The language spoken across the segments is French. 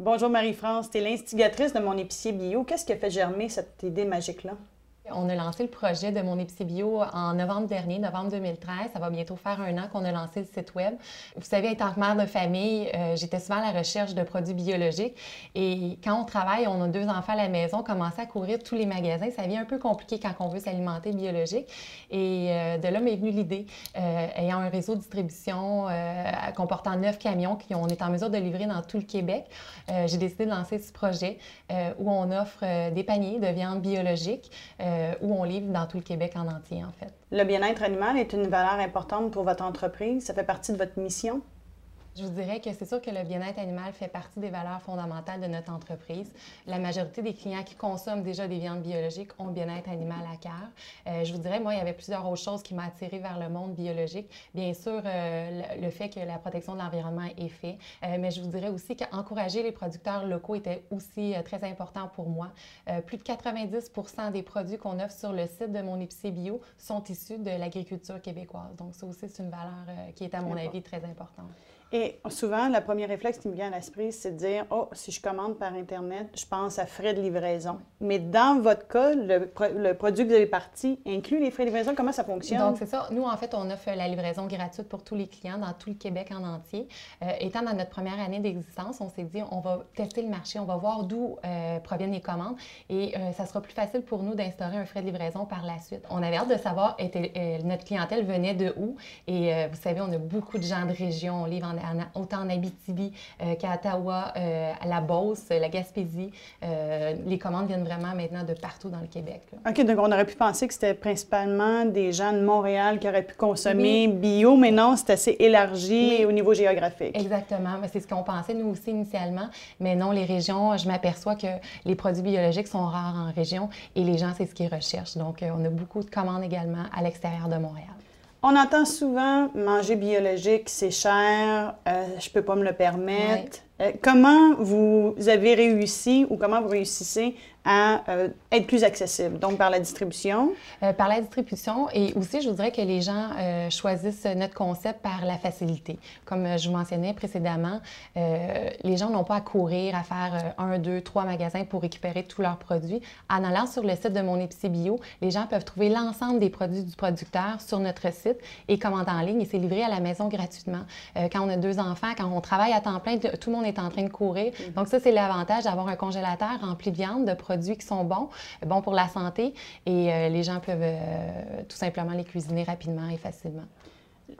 Bonjour Marie-France, tu es l'instigatrice de Mon épicier bio. Qu'est-ce qui a fait germer cette idée magique-là? On a lancé le projet de Mon épicier bio en novembre dernier, novembre 2013. Ça va bientôt faire 1 an qu'on a lancé le site web. Vous savez, étant mère de famille, j'étais souvent à la recherche de produits biologiques. Et quand on travaille, on a 2 enfants à la maison, commencer à courir tous les magasins, ça devient un peu compliqué quand on veut s'alimenter biologique. Et de là m'est venue l'idée, ayant un réseau de distribution comportant 9 camions qu'on est en mesure de livrer dans tout le Québec, j'ai décidé de lancer ce projet où on offre des paniers de viande biologique où on livre dans tout le Québec en entier, en fait. Le bien-être animal est une valeur importante pour votre entreprise. Ça fait partie de votre mission? Je vous dirais que c'est sûr que le bien-être animal fait partie des valeurs fondamentales de notre entreprise. La majorité des clients qui consomment déjà des viandes biologiques ont le bien-être animal à cœur. Je vous dirais, moi, il y avait plusieurs autres choses qui m'ont attirée vers le monde biologique. Bien sûr, le fait que la protection de l'environnement est fait, mais je vous dirais aussi qu'encourager les producteurs locaux était aussi très important pour moi. Plus de 90 % des produits qu'on offre sur le site de Mon épicier bio sont issus de l'agriculture québécoise. Donc, ça aussi, c'est une valeur qui est, à mon avis, très importante. Et souvent, le premier réflexe qui me vient à l'esprit, c'est de dire « Oh, si je commande par Internet, je pense à frais de livraison. » Mais dans votre cas, le produit que vous avez parti inclut les frais de livraison. Comment ça fonctionne? Donc, c'est ça. Nous, en fait, on offre la livraison gratuite pour tous les clients dans tout le Québec en entier. Étant dans notre première année d'existence, on s'est dit, on va tester le marché, on va voir d'où proviennent les commandes et ça sera plus facile pour nous d'instaurer un frais de livraison par la suite. On avait hâte de savoir notre clientèle venait de où et vous savez, on a beaucoup de gens de région. On livre autant en Abitibi qu'à Ottawa, à la Beauce, la Gaspésie. Les commandes viennent vraiment maintenant de partout dans le Québec. Là. OK, donc on aurait pu penser que c'était principalement des gens de Montréal qui auraient pu consommer bio, mais non, c'est assez élargi au niveau géographique. Exactement, c'est ce qu'on pensait nous aussi initialement, mais non, les régions, je m'aperçois que les produits biologiques sont rares en région et les gens, c'est ce qu'ils recherchent. Donc, on a beaucoup de commandes également à l'extérieur de Montréal. On entend souvent manger biologique, c'est cher, je peux pas me le permettre. Comment vous avez réussi ou comment vous réussissez à être plus accessible? Donc, par la distribution? Par la distribution et aussi, je vous dirais que les gens choisissent notre concept par la facilité. Comme je vous mentionnais précédemment, les gens n'ont pas à courir, à faire 1, 2, 3 magasins pour récupérer tous leurs produits. En allant sur le site de Mon épicier bio, les gens peuvent trouver l'ensemble des produits du producteur sur notre site et commander en ligne et c'est livré à la maison gratuitement. Quand on a 2 enfants, quand on travaille à temps plein, tout le monde est en train de courir. Donc ça, c'est l'avantage d'avoir un congélateur rempli de viande, de produits qui sont bons pour la santé et les gens peuvent tout simplement les cuisiner rapidement et facilement.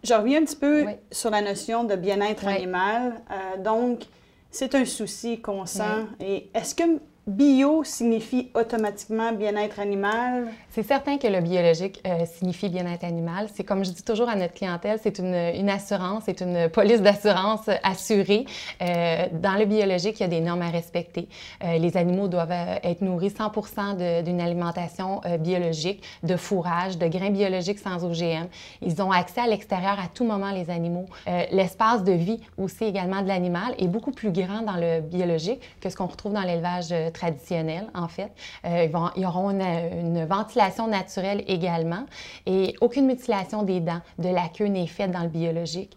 Je reviens un petit peu sur la notion de bien-être animal. Donc, c'est un souci qu'on sent. Et est-ce que bio signifie automatiquement bien-être animal? C'est certain que le biologique signifie bien-être animal. C'est comme je dis toujours à notre clientèle, c'est une assurance, c'est une police d'assurance assurée. Dans le biologique, il y a des normes à respecter. Les animaux doivent être nourris 100% d'une alimentation biologique, de fourrage, de grains biologiques sans OGM. Ils ont accès à l'extérieur à tout moment, les animaux. L'espace de vie aussi également de l'animal est beaucoup plus grand dans le biologique que ce qu'on retrouve dans l'élevage traditionnel, en fait. Ils auront une ventilation naturelle également et aucune mutilation des dents, de la queue n'est faite dans le biologique.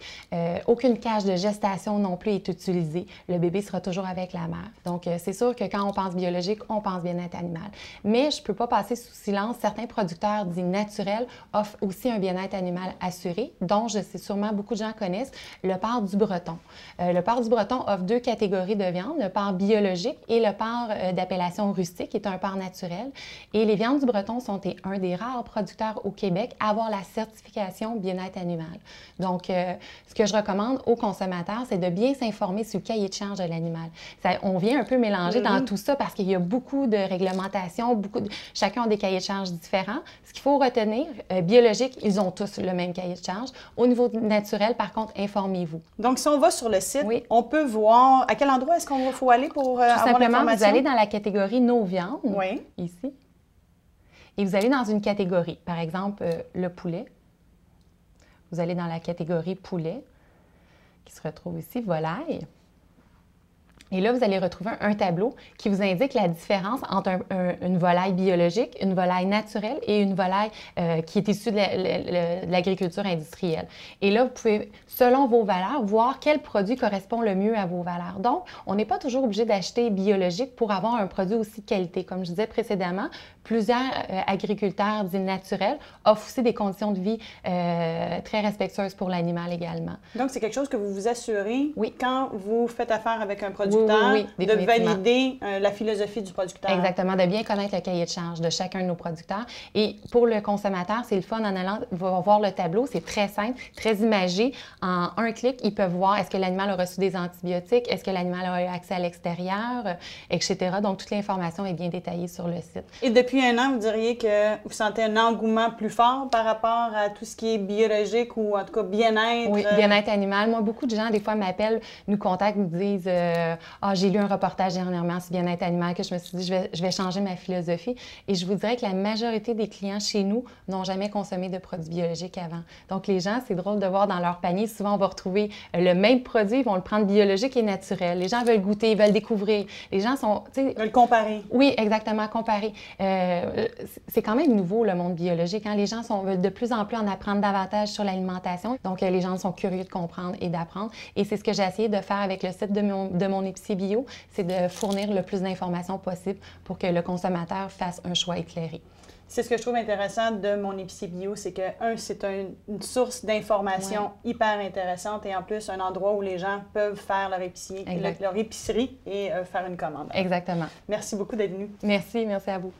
Aucune cage de gestation non plus est utilisée. Le bébé sera toujours avec la mère. Donc, c'est sûr que quand on pense biologique, on pense bien-être animal. Mais je ne peux pas passer sous silence, certains producteurs dits naturels offrent aussi un bien-être animal assuré, dont je sais sûrement beaucoup de gens connaissent, le porc du Breton. Le porc du Breton offre 2 catégories de viande, le porc biologique et le porc d'appellation rustique, qui est un porc naturel. Et les viandes du Breton sont un des rares producteurs au Québec à avoir la certification bien-être animal. Donc, ce que je recommande aux consommateurs, c'est de bien s'informer sur le cahier de charge de l'animal. On vient un peu mélanger dans tout ça parce qu'il y a beaucoup de réglementations, chacun a des cahiers de charge différents. Ce qu'il faut retenir, biologique, ils ont tous le même cahier de charge. Au niveau naturel, par contre, informez-vous. Donc, si on va sur le site, on peut voir à quel endroit est-ce qu'on faut aller pour avoir l'information? Vous allez dans la catégorie nos viandes, ici, et vous allez dans une catégorie, par exemple le poulet. Vous allez dans la catégorie poulet, qui se retrouve ici, volaille. Et là, vous allez retrouver un tableau qui vous indique la différence entre une volaille biologique, une volaille naturelle et une volaille qui est issue de l'agriculture industrielle. Et là, vous pouvez, selon vos valeurs, voir quel produit correspond le mieux à vos valeurs. Donc, on n'est pas toujours obligé d'acheter biologique pour avoir un produit aussi de qualité. Comme je disais précédemment, plusieurs agriculteurs dits naturels offrent aussi des conditions de vie très respectueuses pour l'animal également. Donc, c'est quelque chose que vous vous assurez quand vous faites affaire avec un producteur, oui, de valider la philosophie du producteur. Exactement, de bien connaître le cahier de charge de chacun de nos producteurs. Et pour le consommateur, c'est le fun en allant voir le tableau. C'est très simple, très imagé. En un clic, ils peuvent voir est-ce que l'animal a reçu des antibiotiques, est-ce que l'animal a eu accès à l'extérieur, etc. Donc, toute l'information est bien détaillée sur le site. Et depuis un an, vous diriez que vous sentez un engouement plus fort par rapport à tout ce qui est biologique ou en tout cas bien-être? Oui, bien-être animal. Moi, beaucoup de gens, des fois, m'appellent, nous contactent, nous disent ah, j'ai lu un reportage dernièrement sur bien-être animal que je me suis dit, je vais changer ma philosophie. Et je vous dirais que la majorité des clients chez nous n'ont jamais consommé de produits biologiques avant. Donc, les gens, c'est drôle de voir dans leur panier, souvent, on va retrouver le même produit, ils vont le prendre biologique et naturel. Les gens veulent goûter, ils veulent découvrir. Les gens sont... veulent comparer. Oui, exactement, comparer. C'est quand même nouveau, le monde biologique. Hein? Les gens veulent de plus en plus en apprendre davantage sur l'alimentation. Donc, les gens sont curieux de comprendre et d'apprendre. Et c'est ce que j'ai essayé de faire avec le site de mon Épicerie Bio, c'est de fournir le plus d'informations possible pour que le consommateur fasse un choix éclairé. C'est ce que je trouve intéressant de mon Épicerie Bio, c'est que, c'est une source d'informations hyper intéressante et en plus, un endroit où les gens peuvent faire leur épicerie et faire une commande. Exactement. Merci beaucoup d'être venu. Merci à vous.